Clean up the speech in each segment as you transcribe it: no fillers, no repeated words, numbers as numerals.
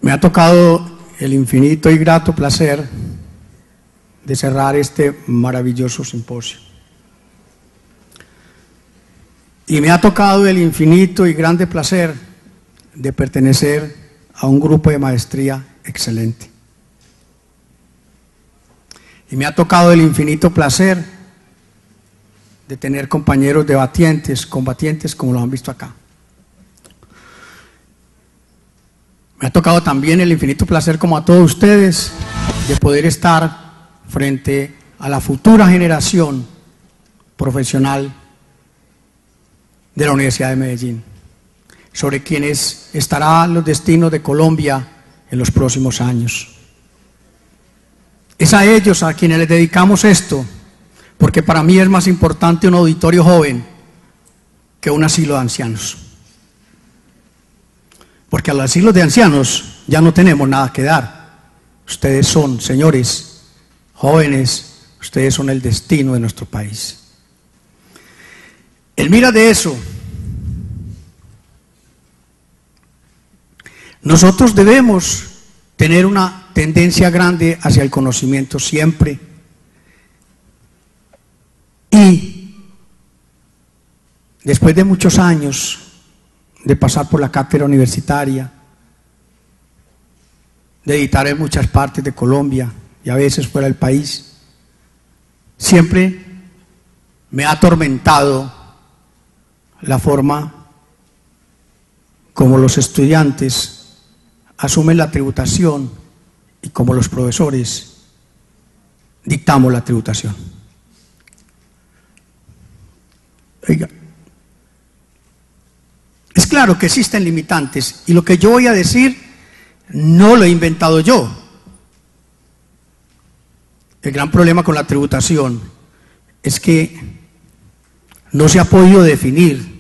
Me ha tocado el infinito y grato placer de cerrar este maravilloso simposio. Y me ha tocado el infinito y grande placer de pertenecer a un grupo de maestría excelente. Y me ha tocado el infinito placer de tener compañeros debatientes, combatientes, como lo han visto acá. Me ha tocado también el infinito placer, como a todos ustedes, de poder estar frente a la futura generación profesional de la Universidad de Medellín, sobre quienes estarán los destinos de Colombia en los próximos años. Es a ellos a quienes les dedicamos esto, porque para mí es más importante un auditorio joven que un asilo de ancianos. Porque a los asilos de ancianos ya no tenemos nada que dar. Ustedes son, señores, jóvenes, ustedes son el destino de nuestro país. En mira de eso, nosotros debemos tener una tendencia grande hacia el conocimiento siempre. Y después de muchos años de pasar por la cátedra universitaria, de editar en muchas partes de Colombia y a veces fuera del país, siempre me ha atormentado la forma como los estudiantes asumen la tributación y como los profesores dictamos la tributación. Oiga, es claro que existen limitantes y lo que yo voy a decir no lo he inventado yo. El gran problema con la tributación es que no se ha podido definir.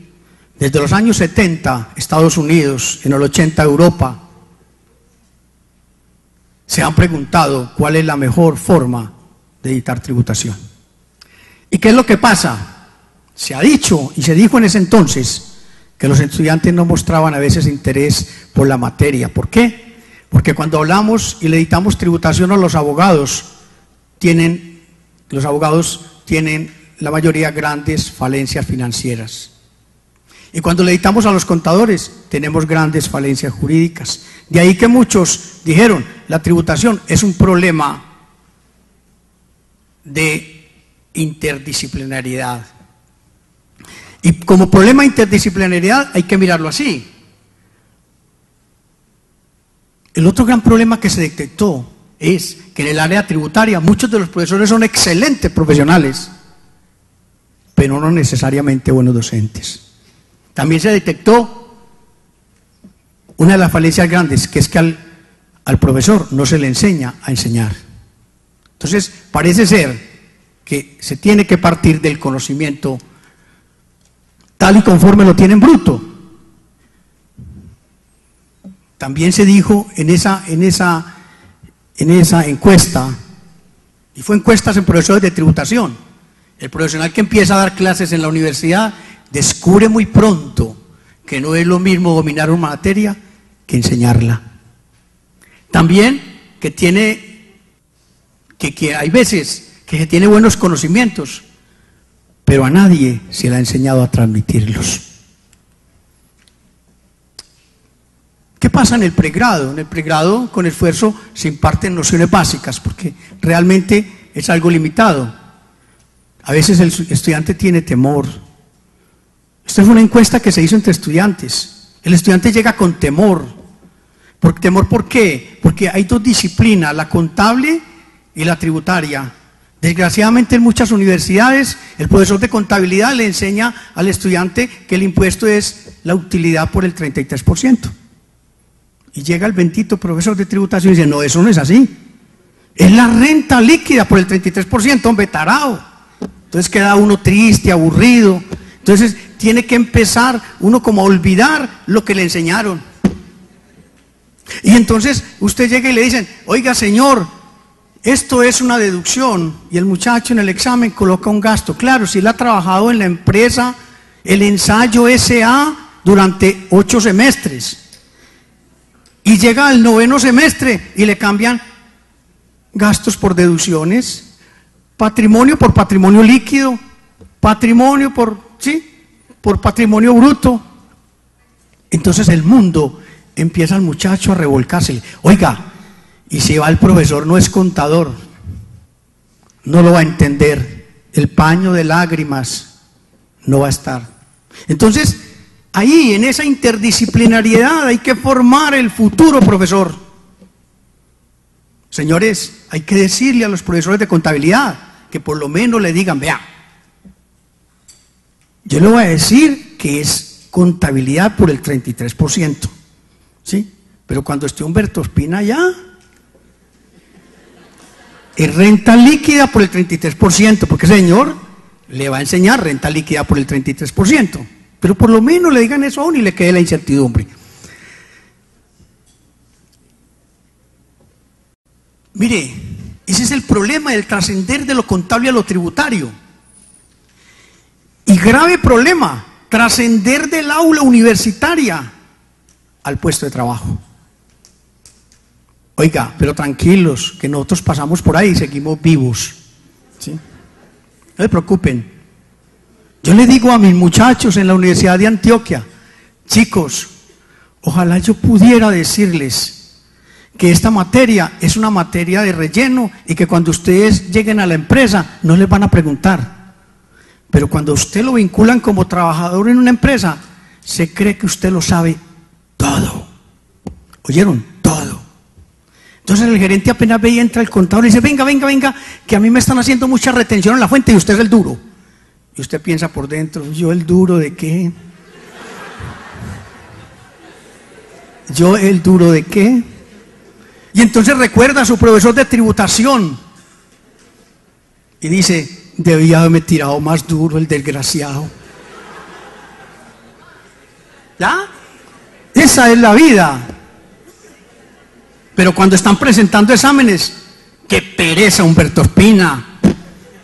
Desde los años 70, Estados Unidos, en el 80, Europa, se han preguntado cuál es la mejor forma de dictar tributación. ¿Y qué es lo que pasa? Se ha dicho y se dijo en ese entonces que los estudiantes no mostraban a veces interés por la materia. ¿Por qué? Porque cuando hablamos y le dictamos tributación a los abogados tienen la mayoría grandes falencias financieras. Y cuando le dictamos a los contadores tenemos grandes falencias jurídicas. De ahí que muchos dijeron, la tributación es un problema de interdisciplinariedad. Y como problema de interdisciplinariedad hay que mirarlo así. El otro gran problema que se detectó es que en el área tributaria muchos de los profesores son excelentes profesionales, pero no necesariamente buenos docentes. También se detectó una de las falencias grandes, que es que al profesor no se le enseña a enseñar. Entonces, parece ser que se tiene que partir del conocimiento tal y conforme lo tienen bruto. También se dijo en esa encuesta, y fue encuestas en profesores de tributación, el profesional que empieza a dar clases en la universidad descubre muy pronto que no es lo mismo dominar una materia que enseñarla. También que hay veces que se tiene buenos conocimientos, pero a nadie se le ha enseñado a transmitirlos. ¿Qué pasa en el pregrado? En el pregrado, con esfuerzo, se imparten nociones básicas, porque realmente es algo limitado. A veces el estudiante tiene temor. Esta es una encuesta que se hizo entre estudiantes. El estudiante llega con temor. ¿Temor por qué? Porque hay dos disciplinas, la contable y la tributaria. Desgraciadamente en muchas universidades el profesor de contabilidad le enseña al estudiante que el impuesto es la utilidad por el 33%. Y llega el bendito profesor de tributación y dice, no, eso no es así. Es la renta líquida por el 33%, hombre, tarao. Entonces queda uno triste, aburrido. Entonces tiene que empezar uno como a olvidar lo que le enseñaron. Y entonces usted llega y le dicen, oiga señor, esto es una deducción, y el muchacho en el examen coloca un gasto. Claro, si él ha trabajado en la empresa, el ensayo SA durante 8 semestres. Y llega al 9º semestre y le cambian gastos por deducciones, patrimonio por patrimonio líquido, patrimonio por patrimonio bruto. Entonces el mundo empieza el muchacho a revolcarse. Oiga, y si va el profesor, no es contador, no lo va a entender, el paño de lágrimas no va a estar. Entonces, ahí en esa interdisciplinariedad hay que formar el futuro profesor. Señores, hay que decirle a los profesores de contabilidad que por lo menos le digan, vea, yo le voy a decir que es contabilidad por el 33%, ¿sí? Pero cuando esté Humberto Ospina allá, es renta líquida por el 33%, porque ese señor le va a enseñar renta líquida por el 33%. Pero por lo menos le digan eso aún y le quede la incertidumbre. Mire, ese es el problema del trascender de lo contable a lo tributario. Y grave problema, trascender del aula universitaria al puesto de trabajo. Oiga, pero tranquilos, que nosotros pasamos por ahí y seguimos vivos, ¿sí? No se preocupen. Yo le digo a mis muchachos en la Universidad de Antioquia, chicos, ojalá yo pudiera decirles que esta materia es una materia de relleno y que cuando ustedes lleguen a la empresa no les van a preguntar. Pero cuando usted lo vinculan como trabajador en una empresa, se cree que usted lo sabe todo. ¿Oyeron? Todo. Entonces el gerente apenas ve y entra el contador y dice, venga, que a mí me están haciendo mucha retención en la fuente y usted es el duro. Y usted piensa por dentro, ¿yo el duro de qué? ¿Yo el duro de qué? Y entonces recuerda a su profesor de tributación y dice, debía haberme tirado más duro el desgraciado. ¿Ya? Esa es la vida. Pero cuando están presentando exámenes, qué pereza Humberto Ospina,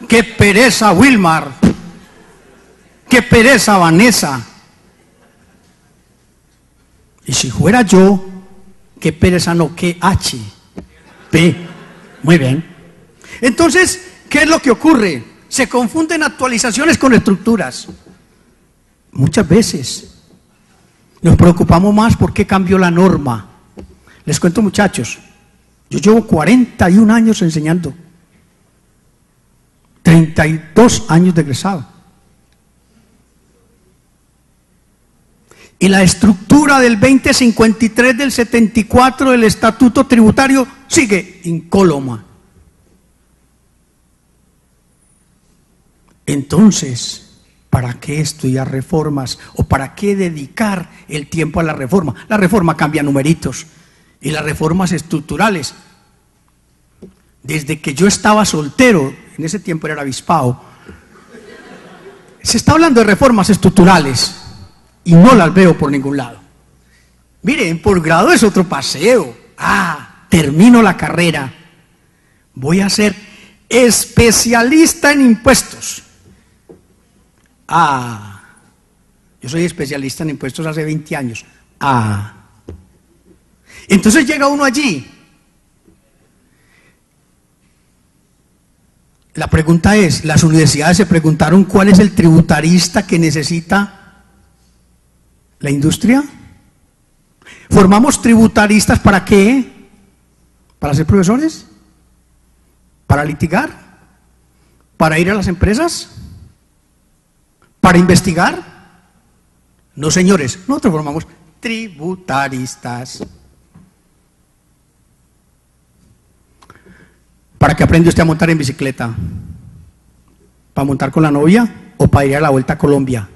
qué pereza Wilmar, qué pereza Vanessa. Y si fuera yo, qué pereza no, qué H, P. Muy bien. Entonces, ¿qué es lo que ocurre? Se confunden actualizaciones con estructuras. Muchas veces nos preocupamos más por qué cambió la norma. Les cuento, muchachos, yo llevo 41 años enseñando, 32 años de egresado. Y la estructura del 2053 del 74 del Estatuto Tributario sigue incólume. Entonces, ¿para qué estudiar reformas? ¿O para qué dedicar el tiempo a la reforma? La reforma cambia numeritos. Y las reformas estructurales, desde que yo estaba soltero, en ese tiempo era obispado, se está hablando de reformas estructurales y no las veo por ningún lado. Miren, por grado es otro paseo. Termino la carrera, voy a ser especialista en impuestos. Yo soy especialista en impuestos hace 20 años. Entonces llega uno allí. La pregunta es, las universidades se preguntaron cuál es el tributarista que necesita la industria. ¿Formamos tributaristas para qué? ¿Para ser profesores? ¿Para litigar? ¿Para ir a las empresas? ¿Para investigar? No, señores, nosotros formamos tributaristas. ¿Para qué aprende usted a montar en bicicleta? ¿Para montar con la novia o para ir a la Vuelta a Colombia?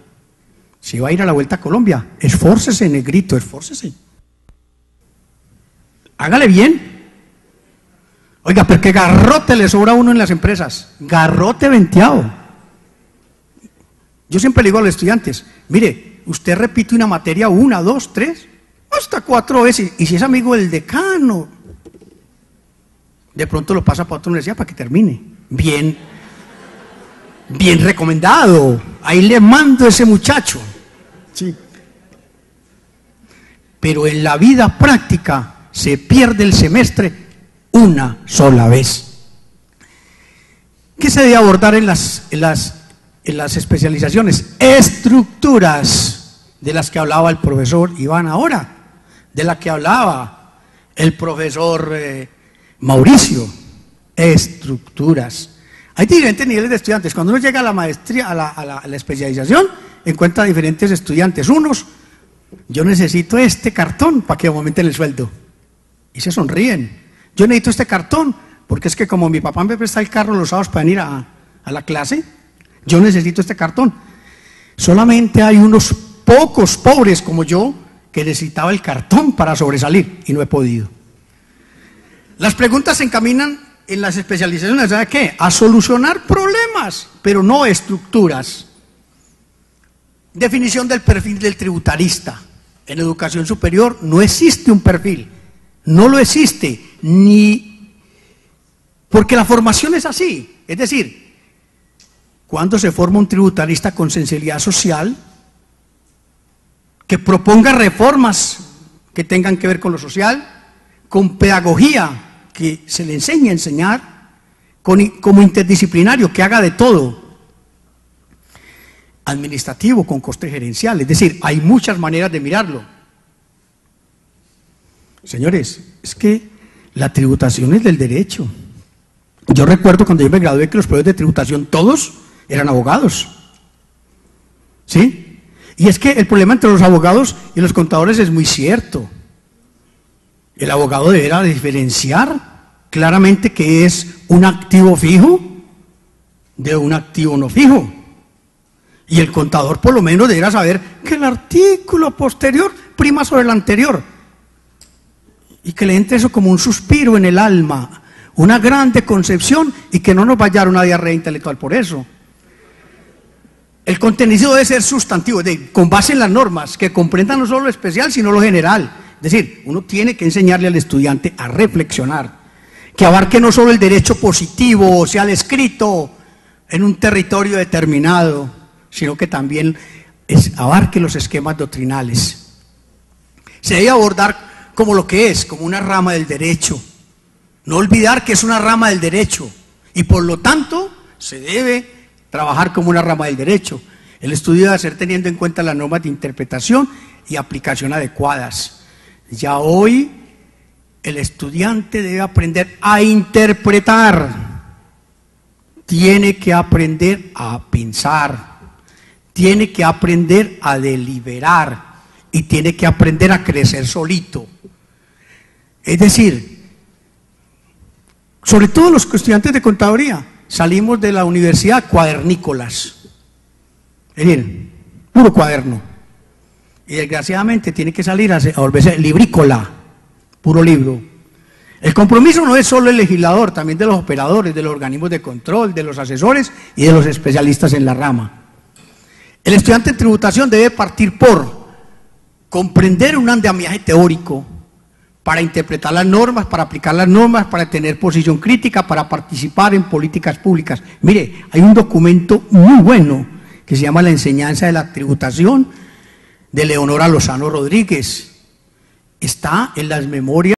Si va a ir a la Vuelta a Colombia, esfórcese, negrito, esfórcese. Hágale bien. Oiga, pero qué garrote le sobra a uno en las empresas. Garrote venteado. Yo siempre le digo a los estudiantes, mire, usted repite una materia 1, 2, 3, hasta 4 veces. Y si es amigo del decano, de pronto lo pasa para otra universidad para que termine. Bien recomendado. Ahí le mando a ese muchacho. Sí. Pero en la vida práctica se pierde el semestre una sola vez. ¿Qué se debe abordar en las especializaciones? Estructuras, de las que hablaba el profesor Iván ahora, de la que hablaba el profesor Mauricio. Estructuras. Hay diferentes niveles de estudiantes. Cuando uno llega a la maestría, a la especialización, encuentra diferentes estudiantes. Unos, yo necesito este cartón para que aumenten el sueldo. Y se sonríen. Yo necesito este cartón, porque es que como mi papá me presta el carro los sábados para venir a la clase, yo necesito este cartón. Solamente hay unos pocos pobres como yo que necesitaba el cartón para sobresalir y no he podido. Las preguntas se encaminan en las especializaciones, ¿sabe qué? A solucionar problemas, pero no estructuras. Definición del perfil del tributarista. En educación superior no existe un perfil, no lo existe, porque la formación es así. Es decir, cuando se forma un tributarista con sensibilidad social, que proponga reformas que tengan que ver con lo social, con pedagogía, que se le enseñe a enseñar, como interdisciplinario, que haga de todo, administrativo, con coste gerencial. Es decir, hay muchas maneras de mirarlo. Señores, es que la tributación es del derecho. Yo recuerdo cuando yo me gradué que los profesores de tributación todos eran abogados, ¿sí? Y es que el problema entre los abogados y los contadores es muy cierto. El abogado deberá diferenciar claramente qué es un activo fijo de un activo no fijo. Y el contador por lo menos deberá saber que el artículo posterior prima sobre el anterior. Y que le entre eso como un suspiro en el alma, una grande concepción, y que no nos vaya a dar una diarrea intelectual por eso. El contenido debe ser sustantivo, con base en las normas, que comprendan no solo lo especial, sino lo general. Es decir, uno tiene que enseñarle al estudiante a reflexionar, que abarque no solo el derecho positivo, o sea, el escrito en un territorio determinado, sino que también abarque los esquemas doctrinales. Se debe abordar como lo que es, como una rama del derecho. No olvidar que es una rama del derecho, y por lo tanto se debe trabajar como una rama del derecho. El estudio debe ser teniendo en cuenta las normas de interpretación y aplicación adecuadas. Ya hoy el estudiante debe aprender a interpretar, tiene que aprender a pensar, tiene que aprender a deliberar y tiene que aprender a crecer solito. Es decir, sobre todo los estudiantes de contaduría, salimos de la universidad cuadernícolas, es decir, puro cuaderno. Y desgraciadamente tiene que salir a volverse librícola, puro libro. El compromiso no es solo el legislador, también de los operadores, de los organismos de control, de los asesores y de los especialistas en la rama. El estudiante en tributación debe partir por comprender un andamiaje teórico para interpretar las normas, para aplicar las normas, para tener posición crítica, para participar en políticas públicas. Mire, hay un documento muy bueno que se llama La enseñanza de la tributación, de Leonora Lozano Rodríguez. Está en las memorias